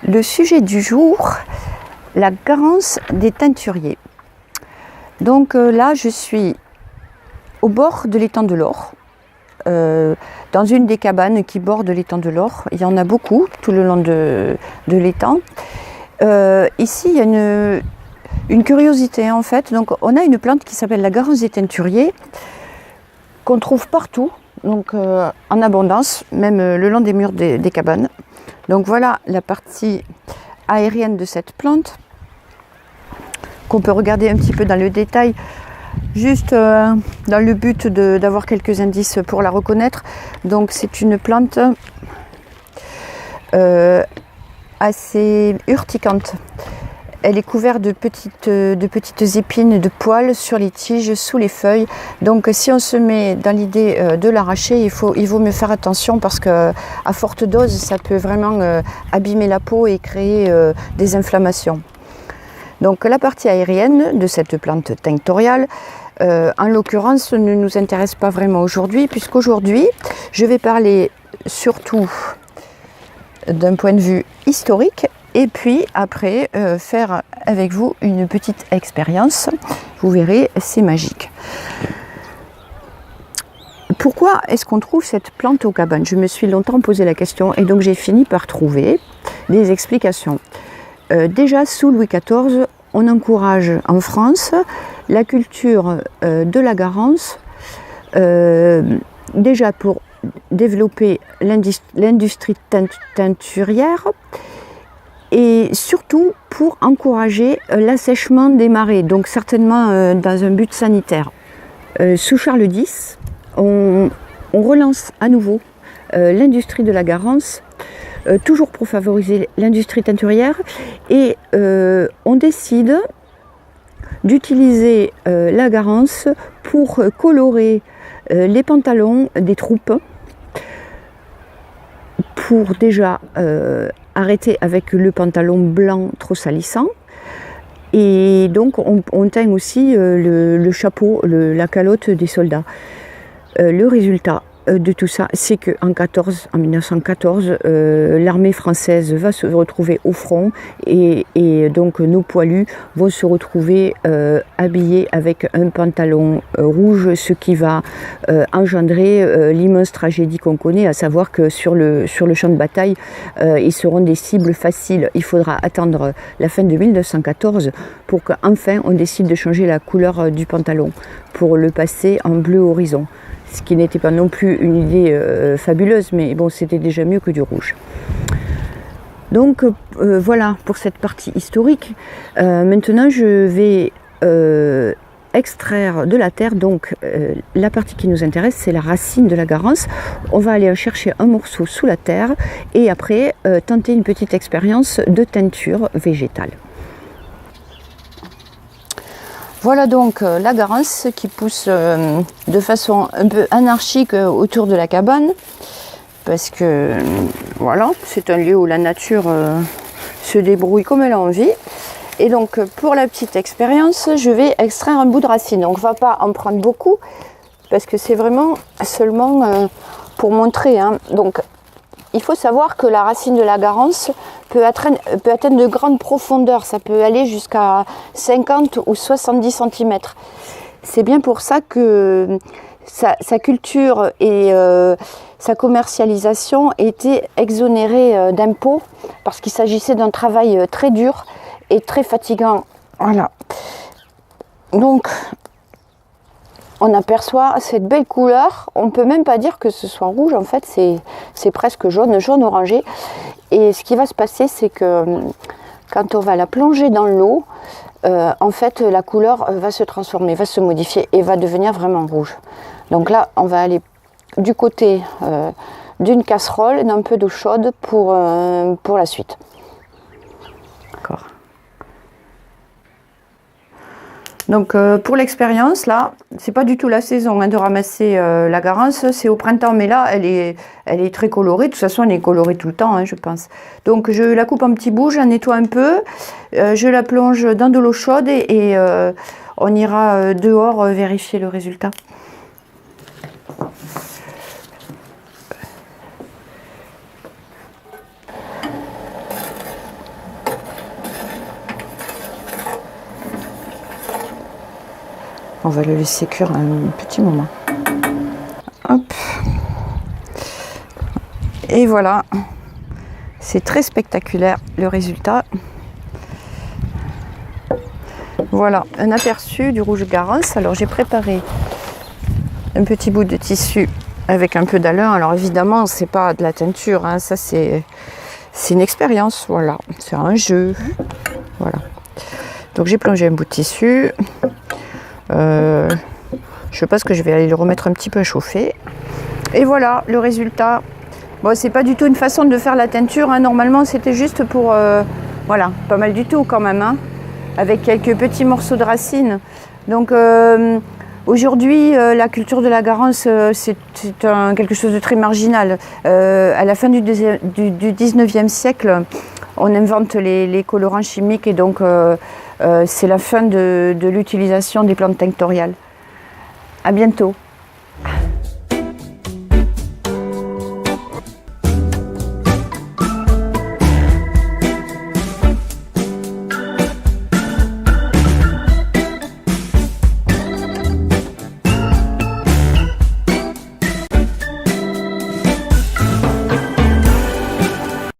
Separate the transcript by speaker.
Speaker 1: Le sujet du jour, la garance des teinturiers. Donc là, je suis au bord de l'étang de l'Or, dans une des cabanes qui borde l'étang de l'Or. Il y en a beaucoup tout le long de l'étang. Ici, il y a une curiosité en fait. Donc, on a une plante qui s'appelle la garance des teinturiers, qu'on trouve partout, donc en abondance, même le long des murs des cabanes. Donc voilà la partie aérienne de cette plante, qu'on peut regarder un petit peu dans le détail, juste dans le but d'avoir quelques indices pour la reconnaître. Donc c'est une plante assez urticante. Elle est couverte de petites épines, de poils sur les tiges, sous les feuilles. Donc si on se met dans l'idée de l'arracher, il vaut mieux faire attention parce qu'à forte dose, ça peut vraiment abîmer la peau et créer des inflammations. Donc la partie aérienne de cette plante tinctoriale, en l'occurrence, ne nous intéresse pas vraiment aujourd'hui, puisqu'aujourd'hui, je vais parler surtout d'un point de vue historique. Et puis après, faire avec vous une petite expérience. Vous verrez, c'est magique. Pourquoi est-ce qu'on trouve cette plante aux cabanes? Je me suis longtemps posé la question et donc j'ai fini par trouver des explications. Déjà sous Louis XIV, on encourage en France la culture de la garance, déjà pour développer l'industrie teinturière, et surtout pour encourager l'assèchement des marais, donc certainement dans un but sanitaire. Sous Charles X, on relance à nouveau l'industrie de la garance, toujours pour favoriser l'industrie teinturière, et on décide d'utiliser la garance pour colorer les pantalons des troupes, pour déjà arrêter avec le pantalon blanc trop salissant. Et donc on teint aussi le chapeau, la calotte des soldats. Le résultat de tout ça, c'est qu'en 1914, l'armée française va se retrouver au front et donc nos poilus vont se retrouver habillés avec un pantalon rouge, ce qui va engendrer l'immense tragédie qu'on connaît, à savoir que sur le champ de bataille, ils seront des cibles faciles. Il faudra attendre la fin de 1914 pour qu'enfin on décide de changer la couleur du pantalon, pour le passer en bleu horizon. Ce qui n'était pas non plus une idée fabuleuse, mais bon, c'était déjà mieux que du rouge. Donc voilà pour cette partie historique. Maintenant, je vais extraire de la terre, donc la partie qui nous intéresse, c'est la racine de la garance. On va aller chercher un morceau sous la terre et après tenter une petite expérience de teinture végétale. Voilà donc la garance qui pousse de façon un peu anarchique autour de la cabane, parce que voilà, c'est un lieu où la nature se débrouille comme elle a envie. Et donc pour la petite expérience, je vais extraire un bout de racine. Donc on ne va pas en prendre beaucoup, parce que c'est vraiment seulement pour montrer, hein. Donc il faut savoir que la racine de la garance peut atteindre de grandes profondeurs. Ça peut aller jusqu'à 50 ou 70 cm. C'est bien pour ça que sa culture et sa commercialisation étaient exonérées d'impôts, parce qu'il s'agissait d'un travail très dur et très fatigant. Voilà. Donc, on aperçoit cette belle couleur. On ne peut même pas dire que ce soit rouge, en fait, c'est presque jaune orangé. Et ce qui va se passer, c'est que quand on va la plonger dans l'eau, en fait, la couleur va se transformer, va se modifier et va devenir vraiment rouge. Donc là, on va aller du côté d'une casserole, d'un peu d'eau chaude pour la suite. D'accord. Donc pour l'expérience, là, c'est pas du tout la saison de ramasser la garance, c'est au printemps, mais là, elle est très colorée. De toute façon, elle est colorée tout le temps, hein, je pense. Donc je la coupe en petits bouts, je la nettoie un peu, je la plonge dans de l'eau chaude et on ira dehors vérifier le résultat. On va le laisser cuire un petit moment. Hop. Et voilà. C'est très spectaculaire le résultat. Voilà, un aperçu du rouge Garance. Alors j'ai préparé un petit bout de tissu avec un peu d'alun. Alors évidemment, c'est pas de la teinture, hein. Ça c'est une expérience, voilà. C'est un jeu. Voilà. Donc j'ai plongé un bout de tissu. Je pense que je vais aller le remettre un petit peu à chauffer. Et voilà le résultat. Bon, c'est pas du tout une façon de faire la teinture, hein. Normalement c'était juste pour voilà, pas mal du tout quand même, hein, avec quelques petits morceaux de racines. Donc aujourd'hui la culture de la Garance c'est quelque chose de très marginal. À la fin du 19e siècle, on invente les colorants chimiques et donc c'est la fin de l'utilisation des plantes tinctoriales. À bientôt.